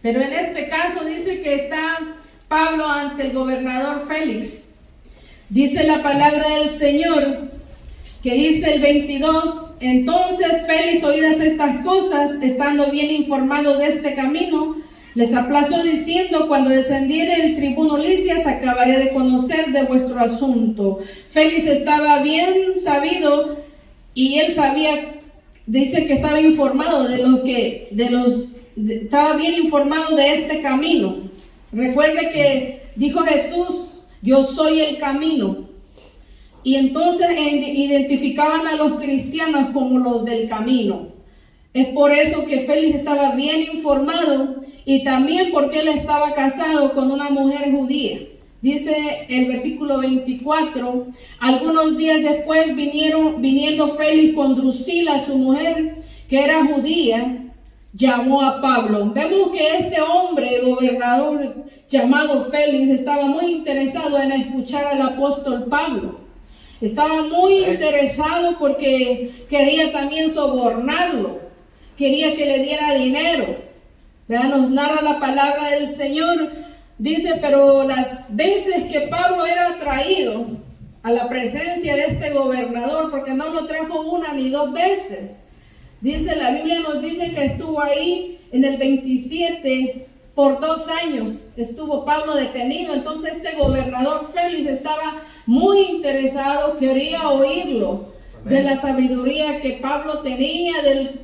Pero en este caso dice que está Pablo ante el gobernador Félix. Dice la palabra del Señor, que dice el 22, entonces Félix, oídas estas cosas, estando bien informado de este camino, les aplazó diciendo, cuando descendiere el tribuno Lisias, acabaré de conocer de vuestro asunto. Félix estaba bien sabido y él sabía, dice que estaba informado estaba bien informado de este camino. Recuerde que dijo Jesús, yo soy el camino. Y entonces identificaban a los cristianos como los del camino. Es por eso que Félix estaba bien informado y también porque él estaba casado con una mujer judía. Dice el versículo 24, algunos días después viniendo Félix con Drusila, su mujer, que era judía, llamó a Pablo. Vemos que este hombre, gobernador llamado Félix, estaba muy interesado en escuchar al apóstol Pablo. Estaba muy interesado porque quería también sobornarlo, quería que le diera dinero. ¿Verdad? Nos narra la palabra del Señor. Dice, pero las veces que Pablo era traído a la presencia de este gobernador, porque no lo trajo una ni dos veces. Dice, la Biblia nos dice que estuvo ahí en el 27 por 2 años. Estuvo Pablo detenido. Entonces este gobernador Félix estaba muy interesado, quería oírlo. De la sabiduría que Pablo tenía,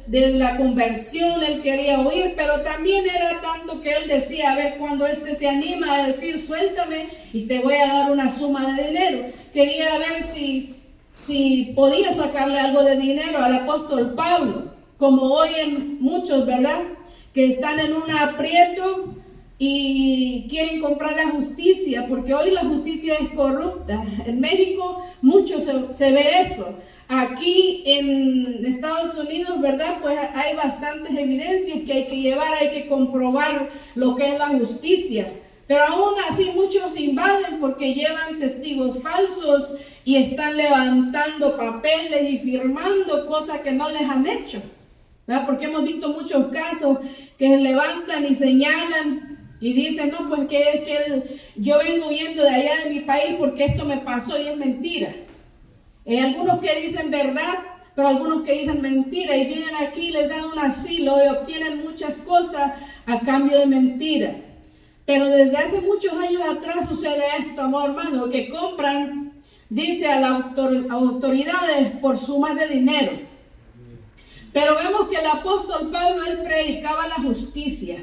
de la conversión, él quería oír, pero también era tanto que él decía, a ver, cuando se anima a decir, suéltame y te voy a dar una suma de dinero. Quería ver si podía sacarle algo de dinero al apóstol Pablo, como hoy en muchos, ¿verdad?, que están en un aprieto y quieren comprar la justicia, porque hoy la justicia es corrupta. En México mucho se ve eso. Aquí en Estados Unidos, ¿verdad?, pues hay bastantes evidencias que hay que llevar, hay que comprobar lo que es la justicia. Pero aún así muchos invaden porque llevan testigos falsos y están levantando papeles y firmando cosas que no les han hecho, ¿verdad? Porque hemos visto muchos casos que levantan y señalan y dicen, no, pues yo vengo huyendo de allá de mi país porque esto me pasó, y es mentira. Hay algunos que dicen verdad, pero algunos que dicen mentira, y vienen aquí, les dan un asilo y obtienen muchas cosas a cambio de mentira. Pero desde hace muchos años atrás sucede esto, amor hermano, que compran, dice, a las autoridades por sumas de dinero. Pero vemos que el apóstol Pablo, él predicaba la justicia.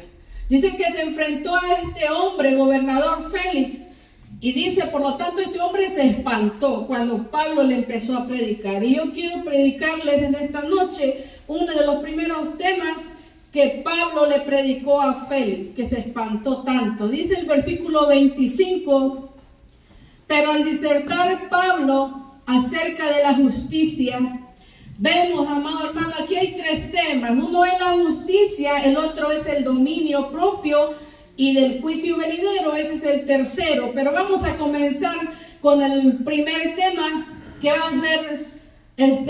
Dice que se enfrentó a este hombre, gobernador Félix, y dice, por lo tanto, este hombre se espantó cuando Pablo le empezó a predicar. Y yo quiero predicarles en esta noche uno de los primeros temas que Pablo le predicó a Félix, que se espantó tanto. Dice el versículo 25, pero al disertar Pablo acerca de la justicia, vemos, amado hermano, aquí hay 3 temas. Uno es la justicia, el otro es el dominio propio, y del juicio venidero, ese es el tercero. Pero vamos a comenzar con el primer tema, que va a ser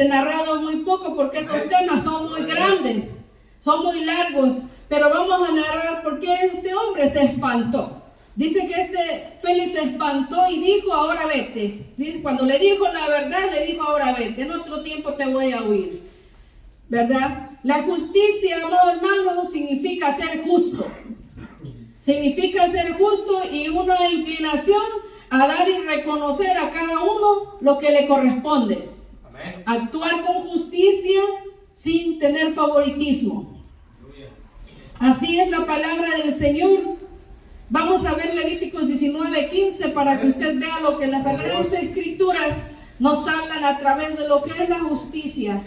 narrado muy poco, porque esos temas son muy grandes, son muy largos, pero vamos a narrar por qué este hombre se espantó. Dice que este Félix se espantó y dijo, ahora vete. Dice, cuando le dijo la verdad, le dijo, ahora vete, en otro tiempo te voy a oír, ¿verdad? La justicia, amado hermano, significa ser justo. Significa ser justo y una inclinación a dar y reconocer a cada uno lo que le corresponde. Amén. Actuar con justicia sin tener favoritismo. Así es la palabra del Señor. Vamos a ver Levíticos 19:15 para que usted vea lo que las Sagradas Escrituras nos hablan a través de lo que es la justicia.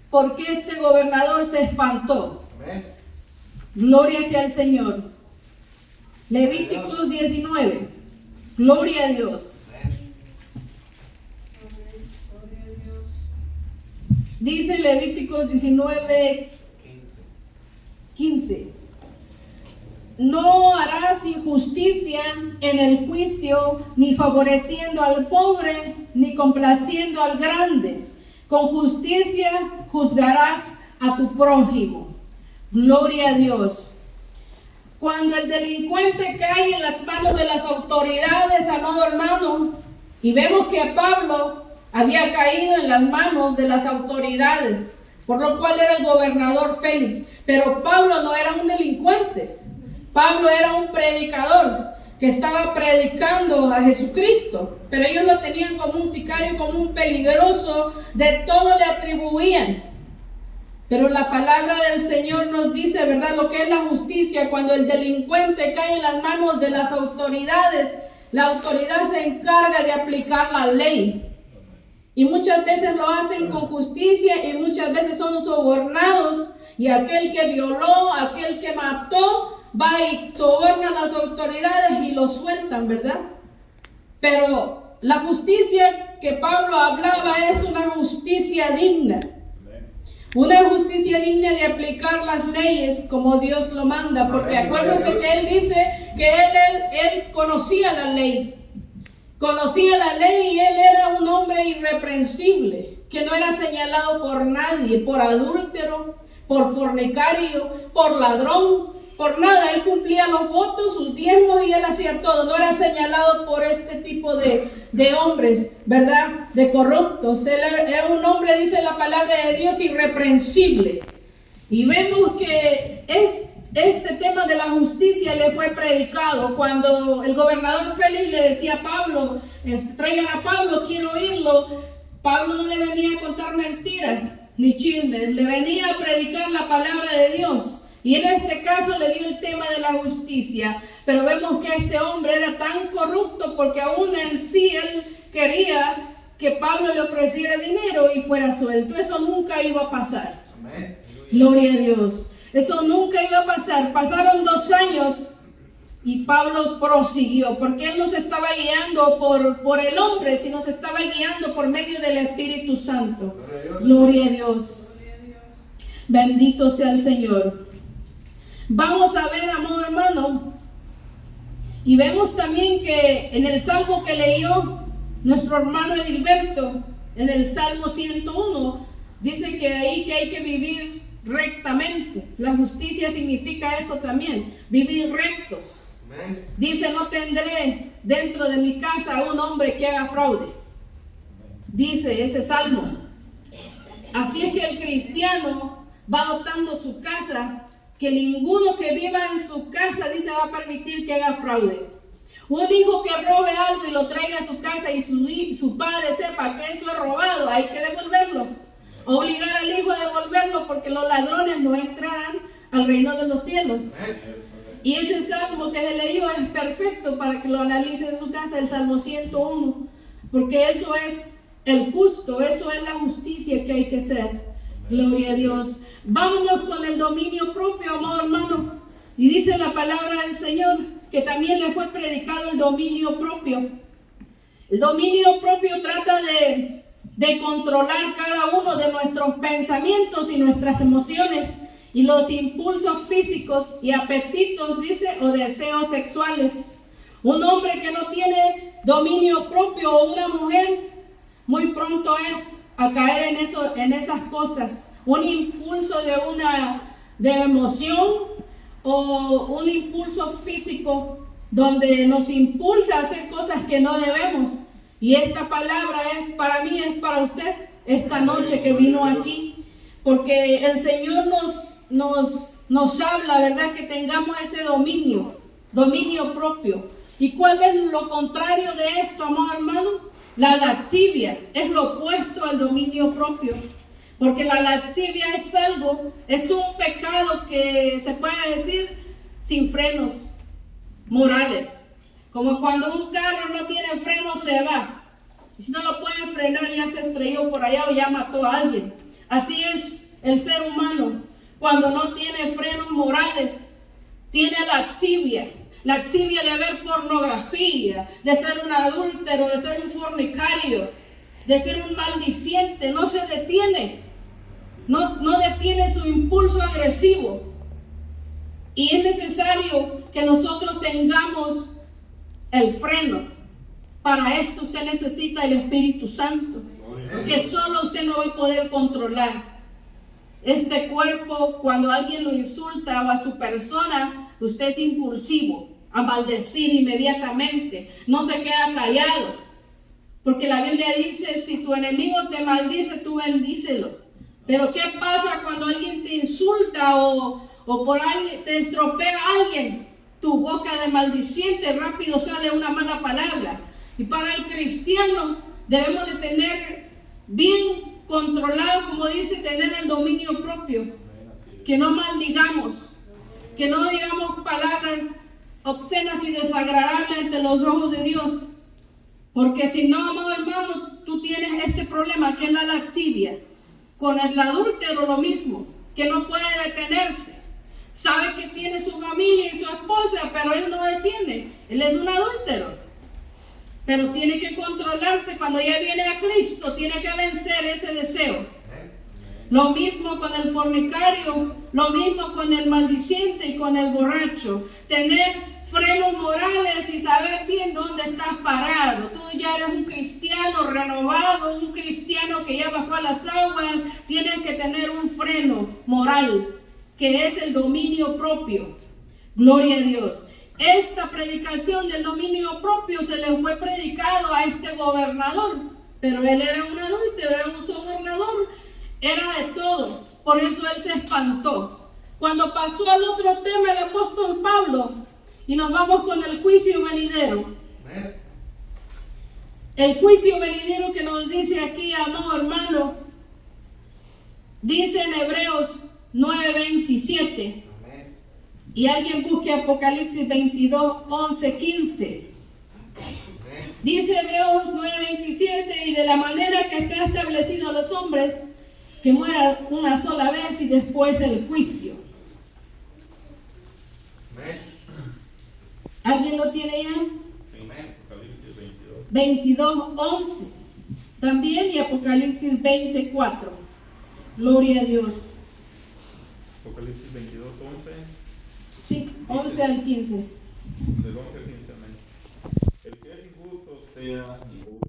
Porque este gobernador se espantó. Amén. Gloria sea al Señor. Levíticos 19. Gloria a Dios. Dice Levíticos 19:15. No harás injusticia en el juicio, ni favoreciendo al pobre, ni complaciendo al grande. Con justicia juzgarás a tu prójimo. Gloria a Dios. Cuando el delincuente cae en las manos de las autoridades, amado hermano, y vemos que Pablo había caído en las manos de las autoridades, por lo cual era el gobernador Félix. Pero Pablo no era un delincuente. Pablo era un predicador que estaba predicando a Jesucristo, pero ellos lo tenían como un sicario, como un peligroso, de todo le atribuían. Pero la palabra del Señor nos dice, ¿verdad?, lo que es la justicia. Cuando el delincuente cae en las manos de las autoridades, la autoridad se encarga de aplicar la ley. Y muchas veces lo hacen con justicia y muchas veces son sobornados. Y aquel que violó, aquel que mató, va y soborna a las autoridades y lo sueltan, ¿verdad? Pero la justicia que Pablo hablaba es una justicia digna. Una justicia digna de aplicar las leyes como Dios lo manda. Porque acuérdense que él dice que él conocía la ley. Conocía la ley y él era un hombre irreprensible, que no era señalado por nadie, por adúltero, por fornicario, por ladrón, por nada. Él cumplía los votos, sus diezmos y él hacía todo. No era señalado por este tipo de hombres, ¿verdad? De corruptos. Él era un hombre, dice la palabra de Dios, irreprensible. Y vemos que este tema de la justicia le fue predicado cuando el gobernador Félix le decía a Pablo, traigan a Pablo, quiero oírlo. Pablo no le venía a contar mentiras ni chismes, le venía a predicar la palabra de Dios. Y en este caso le dio el tema de la justicia. Pero vemos que este hombre era tan corrupto porque aún en sí él quería que Pablo le ofreciera dinero y fuera suelto. Eso nunca iba a pasar. Amén. Gloria a Dios. Eso nunca iba a pasar. Pasaron 2 años y Pablo prosiguió, porque él no se estaba guiando por el hombre, sino se estaba guiando por medio del Espíritu Santo. Gloria a Dios. Bendito sea el Señor. Vamos a ver, amado hermano, y vemos también que en el salmo que leyó nuestro hermano Edilberto, en el Salmo 101, dice que ahí que hay que vivir rectamente. La justicia significa eso también, vivir rectos. Amén. Dice, no tendré dentro de mi casa un hombre que haga fraude. Dice ese salmo. Así es que el cristiano va dotando su casa, que ninguno que viva en su casa, dice, va a permitir que haga fraude. Un hijo que robe algo y lo traiga a su casa y su padre sepa que eso es robado, hay que devolverlo. Obligar al hijo a devolverlo, porque los ladrones no entrarán al reino de los cielos. Y ese salmo que se leyó es perfecto para que lo analice en su casa, el Salmo 101, porque eso es el justo, eso es la justicia que hay que hacer. Gloria a Dios. Vámonos con el dominio propio, amado hermano. Y dice la palabra del Señor que también le fue predicado el dominio propio. El dominio propio trata de controlar cada uno de nuestros pensamientos y nuestras emociones y los impulsos físicos y apetitos, dice, o deseos sexuales. Un hombre que no tiene dominio propio o una mujer muy pronto es a caer en esas cosas. Un impulso de emoción o un impulso físico donde nos impulsa a hacer cosas que no debemos. Y esta palabra es para mí, es para usted esta noche que vino aquí, porque el Señor nos habla, ¿verdad? Que tengamos ese dominio propio. ¿Y cuál es lo contrario de esto, amado hermano? La lascivia es lo opuesto al dominio propio, porque la lascivia es un pecado que se puede decir sin frenos morales. Como cuando un carro no tiene freno, se va. Y si no lo puede frenar, ya se estrelló por allá o ya mató a alguien. Así es el ser humano. Cuando no tiene frenos morales, tiene lascivia. Lascivia de ver pornografía, de ser un adúltero, de ser un fornicario, de ser un maldiciente. No se detiene. No detiene su impulso agresivo. Y es necesario que nosotros tengamos el freno. Para esto usted necesita el Espíritu Santo, que solo usted no va a poder controlar. Este cuerpo, cuando alguien lo insulta o a su persona, usted es impulsivo a maldecir inmediatamente, no se queda callado, porque la Biblia dice, si tu enemigo te maldice, tú bendícelo. Pero ¿qué pasa cuando alguien te insulta o por alguien te estropea a alguien? Tu boca de maldiciente rápido sale una mala palabra. Y para el cristiano debemos de tener bien controlado, como dice, tener el dominio propio. Que no maldigamos, que no digamos palabras obscenas y desagradables ante los ojos de Dios. Porque si no, amado hermano, tú tienes este problema que es la lascivia. Con el adúltero lo mismo, que no puede detenerse. Sabe que tiene su familia y su esposa, pero él no detiene. Él es un adúltero. Pero tiene que controlarse. Cuando ya viene a Cristo, tiene que vencer ese deseo. Lo mismo con el fornicario, lo mismo con el maldiciente y con el borracho. Tener frenos morales y saber bien dónde estás parado. Tú ya eres un cristiano renovado, un cristiano que ya bajó a las aguas. Tienes que tener un freno moral, que es el dominio propio. Gloria a Dios. Esta predicación del dominio propio se le fue predicado a este gobernador, pero él era un adúltero, era un sobornador, era de todo. Por eso él se espantó. Cuando pasó al otro tema el apóstol Pablo, y nos vamos con el juicio venidero. El juicio venidero que nos dice aquí, amado hermano, dice en Hebreos 9:27. Y alguien busque Apocalipsis 22, 11, 15. Dice Hebreos 9:27, y de la manera que está establecido a los hombres, que mueran una sola vez y después el juicio. ¿Alguien lo tiene ya? Apocalipsis 22, 11. También y Apocalipsis 24. Gloria a Dios. Apocalipsis 22, 11. Sí, 11 al 15. Del 11 al 15, amén. El que es injusto sea injusto.